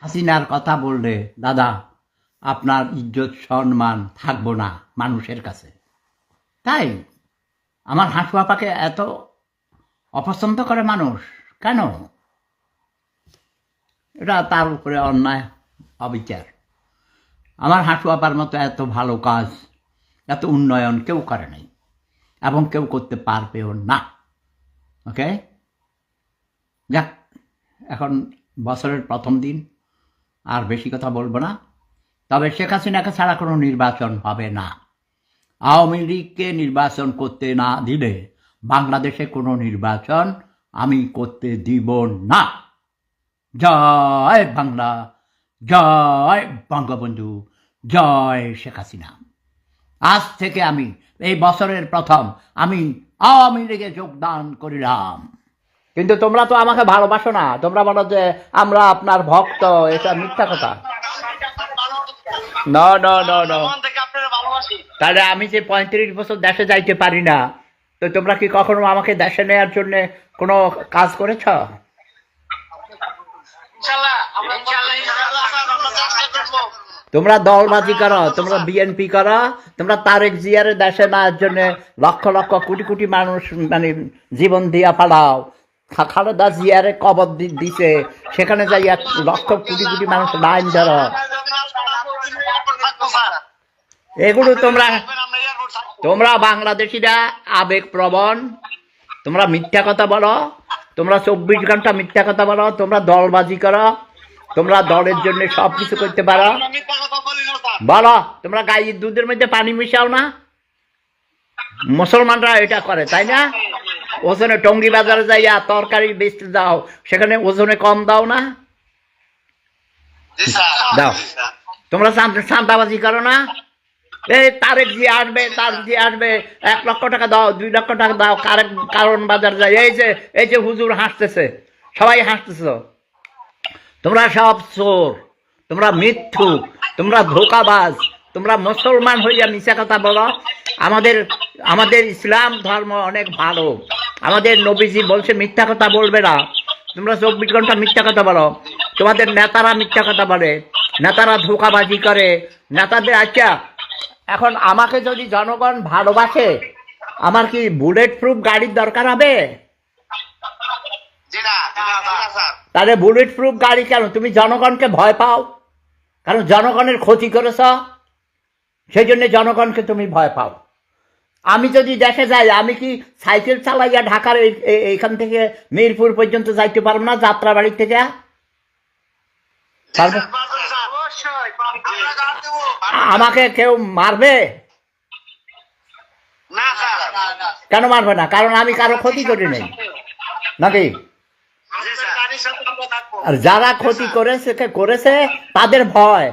হাসিনার কথা বললে দাদা আপনার ইজ্জত সম্মান থাকবো না মানুষের কাছে। তাই আমার হাসু আপাকে এত অপছন্দ করে মানুষ কেন? এটা তার উপরে অন্যায়, অবিচার। আমার হাসু আপার মতো এত ভালো কাজ, এত উন্নয়ন কেউ করে নাই এবং কেউ করতে পারবেও না। ওকে, যাক, এখন বছরের প্রথম দিন, আর বেশি কথা বলবো না। তবে শেখ হাসিনাকে ছাড়া কোনো নির্বাচন হবে না। আওয়ামী লীগকে নির্বাচন করতে না দিলে বাংলাদেশে কোনো নির্বাচন আমি করতে দিব না। জয় বাংলা, জয় বঙ্গবন্ধু, জয় শেখ হাসিনা। আজ থেকে আমি এই বছরের প্রথম আমি আওয়ামী লীগে যোগদান করিলাম। কিন্তু তোমরা তো আমাকে ভালোবাসো না, তোমরা বলো যে আমরা আপনার ভক্ত। এটা মিথ্যা কথা। ন ন ন ন তাহলে আমি যে 35 বছর দেশে যাইতে পারি না, তো তোমরা কি কখনো আমাকে দেশে নেওয়ার জন্য কোনো কাজ করেছ? তোমরা দলবাজি করো, তোমরা বিএনপি করো, তোমরা তারেক জিয়ার দেশে নেওয়ার জন্য লক্ষ লক্ষ কোটি কোটি মানুষ মানে জীবন দিয়া পালাও। খালেদা জিয়ারে কবর দিছে, সেখানে যাই 1 লক্ষ কোটি কোটি মানুষ লাইন ধরো। এগুলো তোমরা বাংলাদেশিরা আবেগ প্রবণ, তোমরা মিথ্যা কথা বলো, তোমরা 24 ঘন্টা মিথ্যা কথা বলো, তোমরা দলবাজি করো, তোমরা দলের জন্য সব কিছু করতে পারো। বলো, তোমরা গাইয়ের দুধের মধ্যে পানি মিশাও না? মুসলমানরা এটা করে, তাই না? ওজনে টঙ্গী বাজারে যাইয়া তরকারি বেচতে যাও, সেখানে ওজনে কম দাও না? দাও। তোমরা চাঁদাবাজি করো না? এই তারেক জি আসবে, তারেক জি আসবে, 1 লক্ষ টাকা দাও, 2 লক্ষ টাকা দাও, কারণ বাজার যায়। এই যে হুজুর হাসতেছে, সবাই হাসতেছ। তোমরা সব চোর, তোমরা মিথ্যুক, তোমরা ধোঁকাবাজ, তোমরা মুসলমান হইয়া মিথ্যা কথা বলো। আমাদের ইসলাম ধর্ম অনেক ভালো, আমাদের নবীজি বলছে মিথ্যা কথা বলবে না। তোমরা 24 ঘন্টা মিথ্যা কথা বলো, তোমাদের নেতারা মিথ্যা কথা বলে, নেতারা ধোঁকাবাজি করে, নেতাদের। আচ্ছা, এখন আমাকে যদি জনগণ ভালোবাসে, আমার কি বুলেট প্রুফ গাড়ির দরকার হবে? তাহলে বুলেট প্রুফ গাড়ি কেন? তুমি জনগণকে ভয় পাও, কারণ জনগণের ক্ষতি করেছ, সেই জন্য জনগণকে তুমি ভয় পাও। আমি যদি দেশে যাই, আমি কি সাইকেল চালাইয়া ঢাকার এইখান থেকে মিরপুর পর্যন্ত যাইতে পারবো না? যাত্রাবাড়ি থেকে আমাকে কেউ মারবে? কেন মারবে না? কারণ আমি কারো ক্ষতি করি নাই, নাকি? আর যারা ক্ষতি করেছে তাদের ভয়,